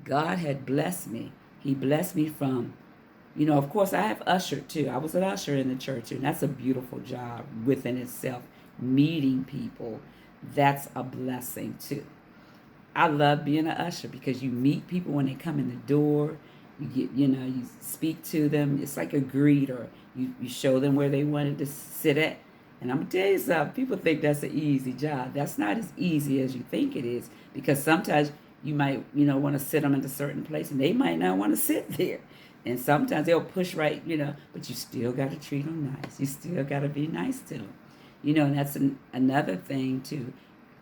God had blessed me. He blessed me from, of course, I have ushered too. I was an usher in the church, and that's a beautiful job within itself. Meeting people, that's a blessing too. I love being an usher because you meet people when they come in the door. You get, you speak to them. It's like a greeter. You show them where they wanted to sit at. And I'm gonna tell you something. People think that's an easy job. That's not as easy as you think it is because sometimes you might, want to sit them in a certain place and they might not want to sit there. And sometimes they'll push right, but you still got to treat them nice. You still got to be nice to them. And that's another thing too.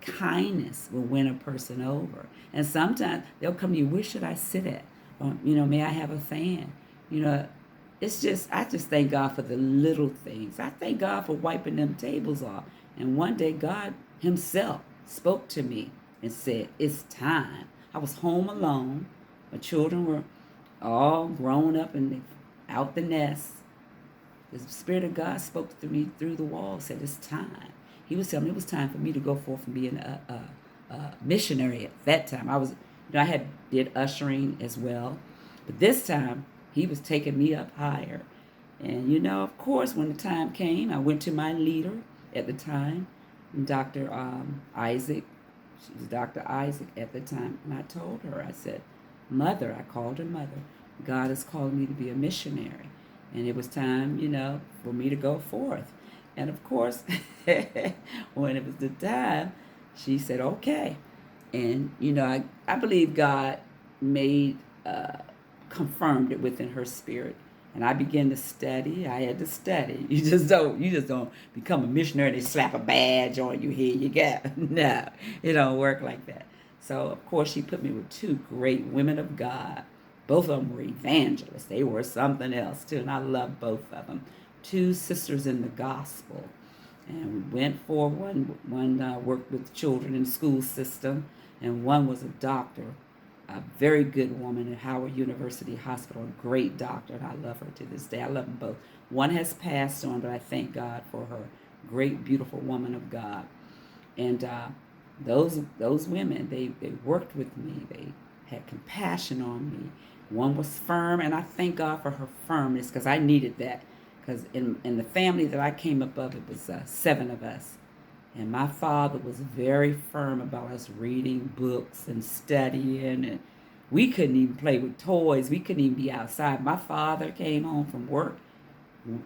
Kindness will win a person over. And sometimes they'll come to you, where should I sit at? Or, may I have a fan? You know, I just thank God for the little things. I thank God for wiping them tables off. And one day God himself spoke to me and said, it's time. I was home alone. My children were all grown up and out the nest. The Spirit of God spoke to me through the wall, said it's time. He was telling me it was time for me to go forth and be a missionary at that time. I had did ushering as well. But this time, he was taking me up higher. And, of course, when the time came, I went to my leader at the time, Dr. Isaac. She was Dr. Isaac at the time. And I told her, I said, Mother, I called her Mother, God has called me to be a missionary. And it was time, for me to go forth. And of course, when it was the time, she said, okay. And, I believe God made, confirmed it within her spirit. And I began to study. I had to study. You just don't become a missionary. They slap a badge on you. Here you go. No, it don't work like that. So, of course, she put me with two great women of God. Both of them were evangelists. They were something else, too. And I love both of them. Two sisters in the gospel. And we went for one worked with children in the school system, and one was a doctor, a very good woman at Howard University Hospital, a great doctor, and I love her to this day. I love them both. One has passed on, but I thank God for her. Great, beautiful woman of God. And those women, they worked with me. They had compassion on me. One was firm, and I thank God for her firmness because I needed that. Because in the family that I came up of, it was 7 of us. And my father was very firm about us reading books and studying. And we couldn't even play with toys. We couldn't even be outside. My father came home from work.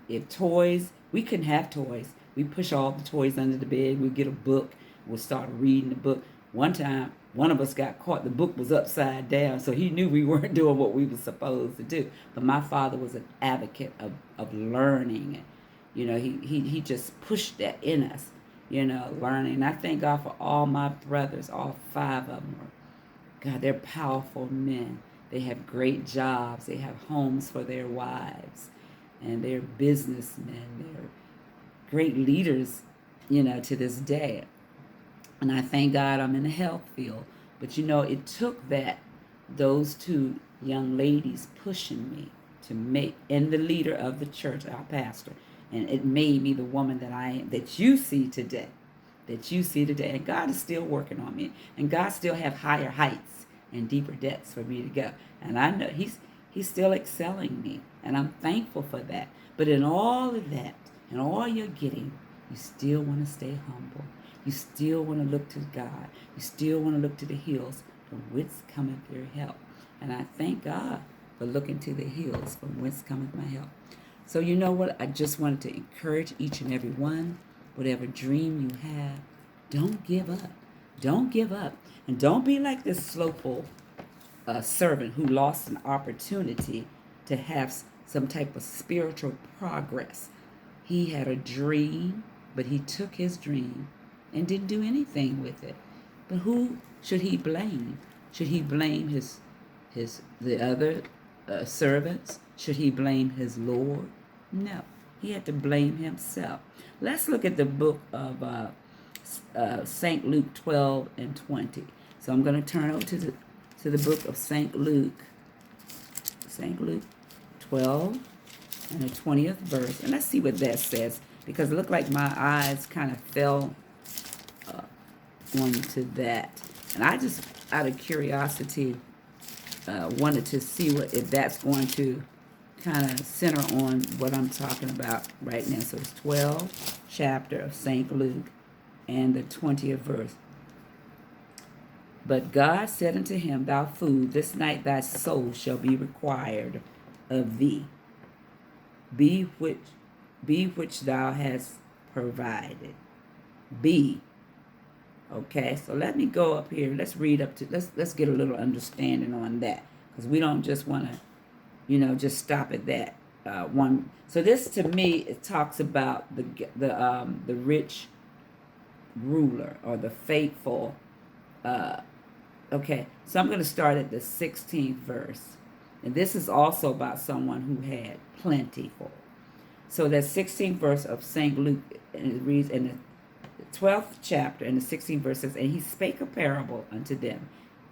If toys, we couldn't have toys. We push all the toys under the bed. We'd get a book. We'll start reading the book. One time, one of us got caught. The book was upside down, so he knew we weren't doing what we were supposed to do. But my father was an advocate of learning. He just pushed that in us, learning. And I thank God for all my brothers, all 5 of them. God, they're powerful men. They have great jobs. They have homes for their wives. And they're businessmen. They're great leaders, to this day. And I thank God I'm in the health field. But it took those 2 young ladies pushing me to make, and the leader of the church, our pastor. And it made me the woman that I am, that you see today. That you see today. And God is still working on me. And God still have higher heights and deeper depths for me to go. And I know He's still excelling me. And I'm thankful for that. But in all of that, and all you're getting, you still want to stay humble. You still want to look to God. You still want to look to the hills from whence cometh your help. And I thank God for looking to the hills from whence cometh my help. So you know what? I just wanted to encourage each and every one, whatever dream you have, don't give up. Don't give up. And don't be like this slothful servant who lost an opportunity to have some type of spiritual progress. He had a dream, but he took his dream and didn't do anything with it. But who should he blame? Should he blame the other servants? Should he blame his Lord? No, he had to blame himself. Let's look at the book of St. Luke 12 and 20. So I'm going to turn over to the book of St. Luke 12 and the 20th verse. And let's see what that says, because it looked like my eyes kind of fell onto that. And I just, out of curiosity, wanted to see if that's going to kind of center on what I'm talking about right now. So it's 12th chapter of St. Luke and the 20th verse. But God said unto him, Thou fool, this night thy soul shall be required of thee, be which thou hast provided. Be. Okay, so let me go up here. Let's read up to let's get a little understanding on that, because we don't just want to, just stop at that one. So this, to me, it talks about the rich ruler, or the faithful. Okay, so I'm going to start at the 16th verse, and this is also about someone who had plentiful. So that 16th verse of St. Luke, and it reads in the 12th chapter and the 16th verse says, And he spake a parable unto them,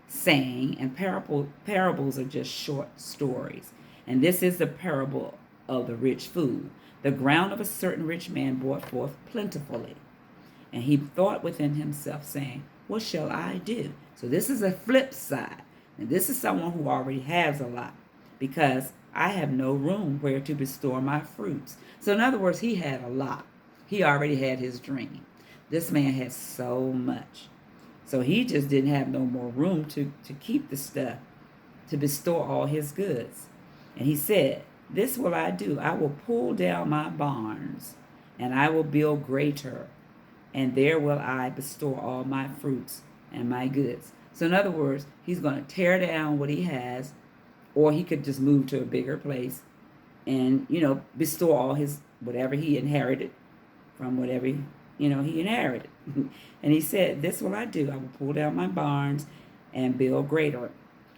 saying, and parables are just short stories. And this is the parable of the rich fool. The ground of a certain rich man brought forth plentifully. And he thought within himself, saying, What shall I do? So this is a flip side. And this is someone who already has a lot, because I have no room where to bestow my fruits. So in other words, he had a lot. He already had his dream. This man had so much. So he just didn't have no more room to keep the stuff, to bestow all his goods. And he said, This will I do. I will pull down my barns, and I will build greater, and there will I bestow all my fruits and my goods. So in other words, he's going to tear down what he has, or he could just move to a bigger place and, bestow all his, whatever he inherited from whatever, he inherited. And he said, This will I do. I will pull down my barns and build greater.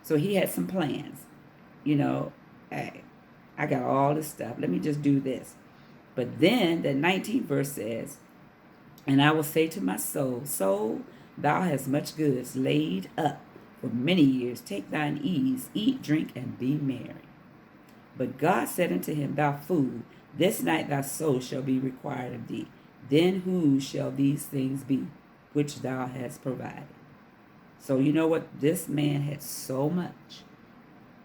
So he had some plans. Hey, I got all this stuff. Let me just do this. But then the 19th verse says, And I will say to my soul, Soul, thou hast much goods laid up for many years. Take thine ease, eat, drink, and be merry. But God said unto him, Thou fool, this night thy soul shall be required of thee. Then whose shall these things be which thou hast provided? So you know what? This man had so much,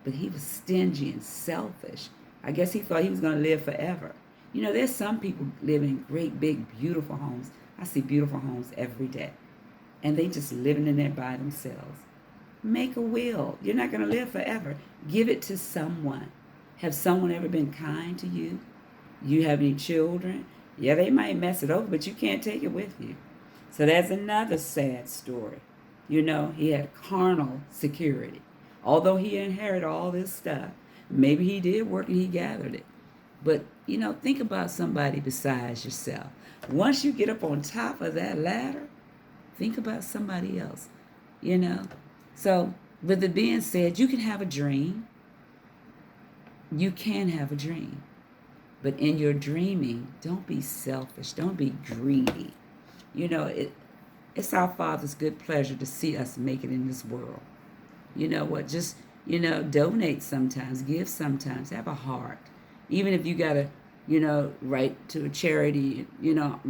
but he was stingy and selfish. I guess he thought he was going to live forever. There's some people live in great, big, beautiful homes. I see beautiful homes every day. And they just living in there by themselves. Make a will. You're not going to live forever. Give it to someone. Have someone ever been kind to you? You have any children? Yeah, they might mess it over, but you can't take it with you. So that's another sad story. He had carnal security. Although he inherited all this stuff, maybe he did work and he gathered it. But, think about somebody besides yourself. Once you get up on top of that ladder, think about somebody else, So, with it being said, you can have a dream. You can have a dream. But in your dreaming, don't be selfish. Don't be greedy. It's our Father's good pleasure to see us make it in this world. You know what? Just, donate sometimes. Give sometimes. Have a heart. Even if you got to, write to a charity,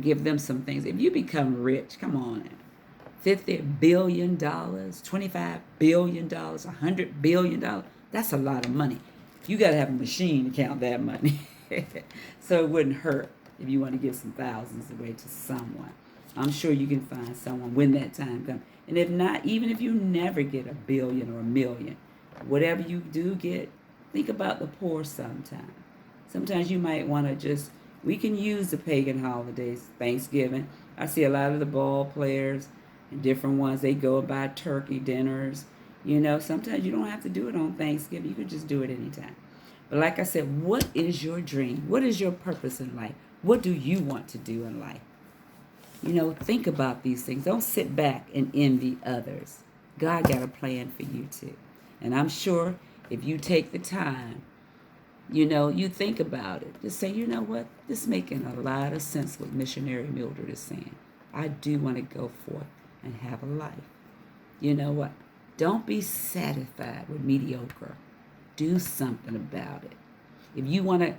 give them some things. If you become rich, come on. $50 billion, $25 billion, $100 billion. That's a lot of money. You got to have a machine to count that money. So it wouldn't hurt if you want to give some thousands away to someone. I'm sure you can find someone when that time comes. And if not, even if you never get $1 billion or $1 million, whatever you do get, think about the poor sometimes. Sometimes you might want to we can use the pagan holidays, Thanksgiving. I see a lot of the ball players and different ones, they go and buy turkey dinners. Sometimes you don't have to do it on Thanksgiving. You can just do it anytime. But like I said, what is your dream? What is your purpose in life? What do you want to do in life? Think about these things. Don't sit back and envy others. God got a plan for you too. And I'm sure if you take the time, you think about it. Just say, you know what? This is making a lot of sense what Missionary Mildred is saying. I do want to go forth and have a life. You know what? Don't be satisfied with mediocre. Do something about it. If you want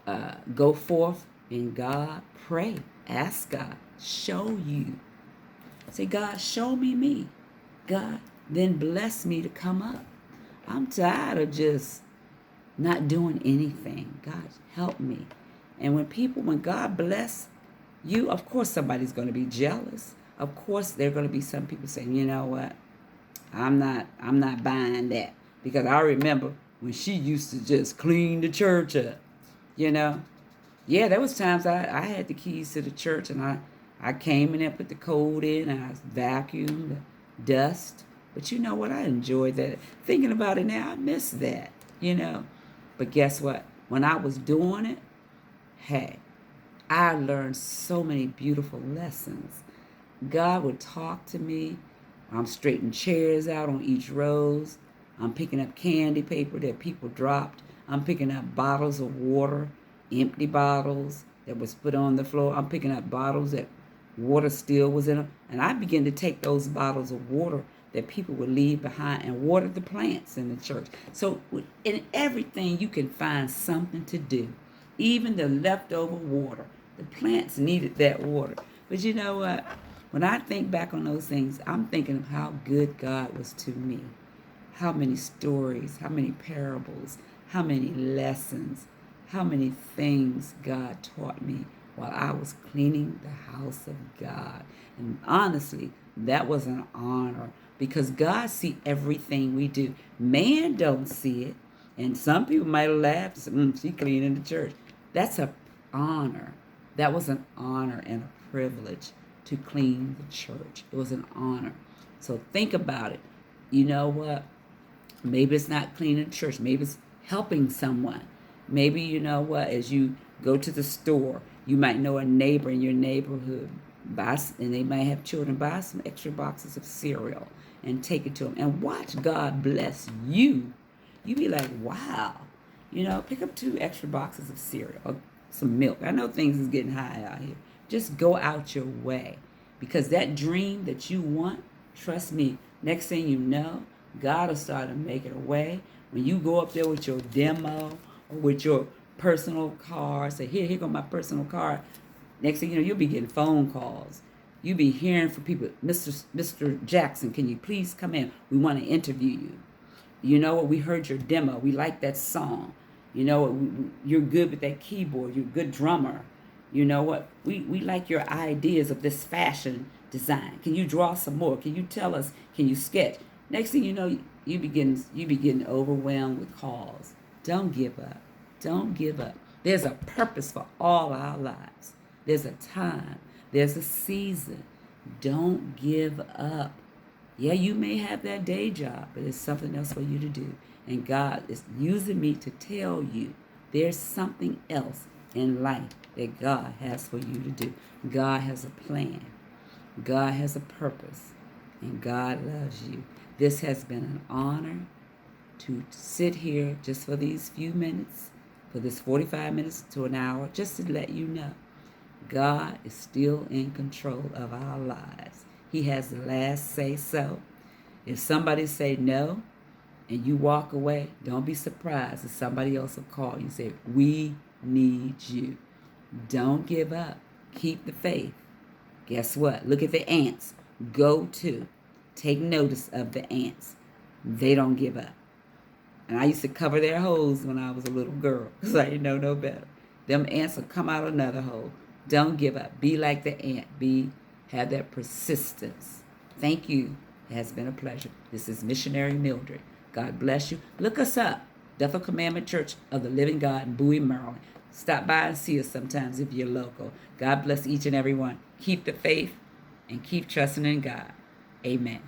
to go forth in God, pray. Ask God. Show you. Say, God, show me. God, then bless me to come up. I'm tired of just not doing anything. God, help me. And when God bless you, of course somebody's going to be jealous. Of course there are going to be some people saying, you know what, I'm not buying that. Because I remember when she used to just clean the church up, you know. Yeah, there was times I had the keys to the church, and I came in and put the code in, and I vacuumed the dust. But you know what? I enjoyed that. Thinking about it now, I miss that, you know. But guess what? When I was doing it, hey, I learned so many beautiful lessons. God would talk to me. I'm straightening chairs out on each rows. I'm picking up candy paper that people dropped. I'm picking up bottles of water, empty bottles that was put on the floor. I'm picking up bottles that water still was in them. And I began to take those bottles of water that people would leave behind and water the plants in the church. So in everything, you can find something to do. Even the leftover water. The plants needed that water. But you know what? When I think back on those things, I'm thinking of how good God was to me. How many stories, how many parables, how many lessons, how many things God taught me while I was cleaning the house of God. And honestly, that was an honor because God see everything we do. Man don't see it. And some people might have laughed and said, she cleaning the church. That's an honor. That was an honor and a privilege to clean the church. It was an honor. So think about it. You know what? Maybe it's not cleaning the church. Maybe it's helping someone. Maybe, you know what, as you go to the store, you might know a neighbor in your neighborhood, and they might have children, buy some extra boxes of cereal and take it to them. And watch God bless you. You be like, wow. You know, pick up 2 extra boxes of cereal or some milk. I know things is getting high out here. Just go out your way. Because that dream that you want, trust me, next thing you know, God will start to make it a way. When you go up there with your demo or with your personal card, say, here go my personal card. Next thing you know, you'll be getting phone calls. You'll be hearing from people, Mr. Jackson, can you please come in? We want to interview you. You know what? We heard your demo. We like that song. You know what? You're good with that keyboard. You're a good drummer. You know what? We like your ideas of this fashion design. Can you draw some more? Can you tell us? Can you sketch? Next thing you know, you begin overwhelmed with calls. Don't give up. Don't give up. There's a purpose for all our lives. There's a time. There's a season. Don't give up. Yeah, you may have that day job, but there's something else for you to do. And God is using me to tell you there's something else in life that God has for you to do. God has a plan. God has a purpose. And God loves you. This has been an honor to sit here just for these few minutes, for this 45 minutes to an hour, just to let you know God is still in control of our lives. He has the last say so. If somebody say no and you walk away, don't be surprised if somebody else will call you and say, we need you. Don't give up. Keep the faith. Guess what? Look at the ants. Go to. Take notice of the ants. They don't give up. And I used to cover their holes when I was a little girl because I didn't know no better. Them ants will come out another hole. Don't give up. Be like the ant. Have that persistence. Thank you. It has been a pleasure. This is Missionary Mildred. God bless you. Look us up. Bethel Commandment Church of the Living God in Bowie, Maryland. Stop by and see us sometimes if you're local. God bless each and every one. Keep the faith and keep trusting in God. Amen.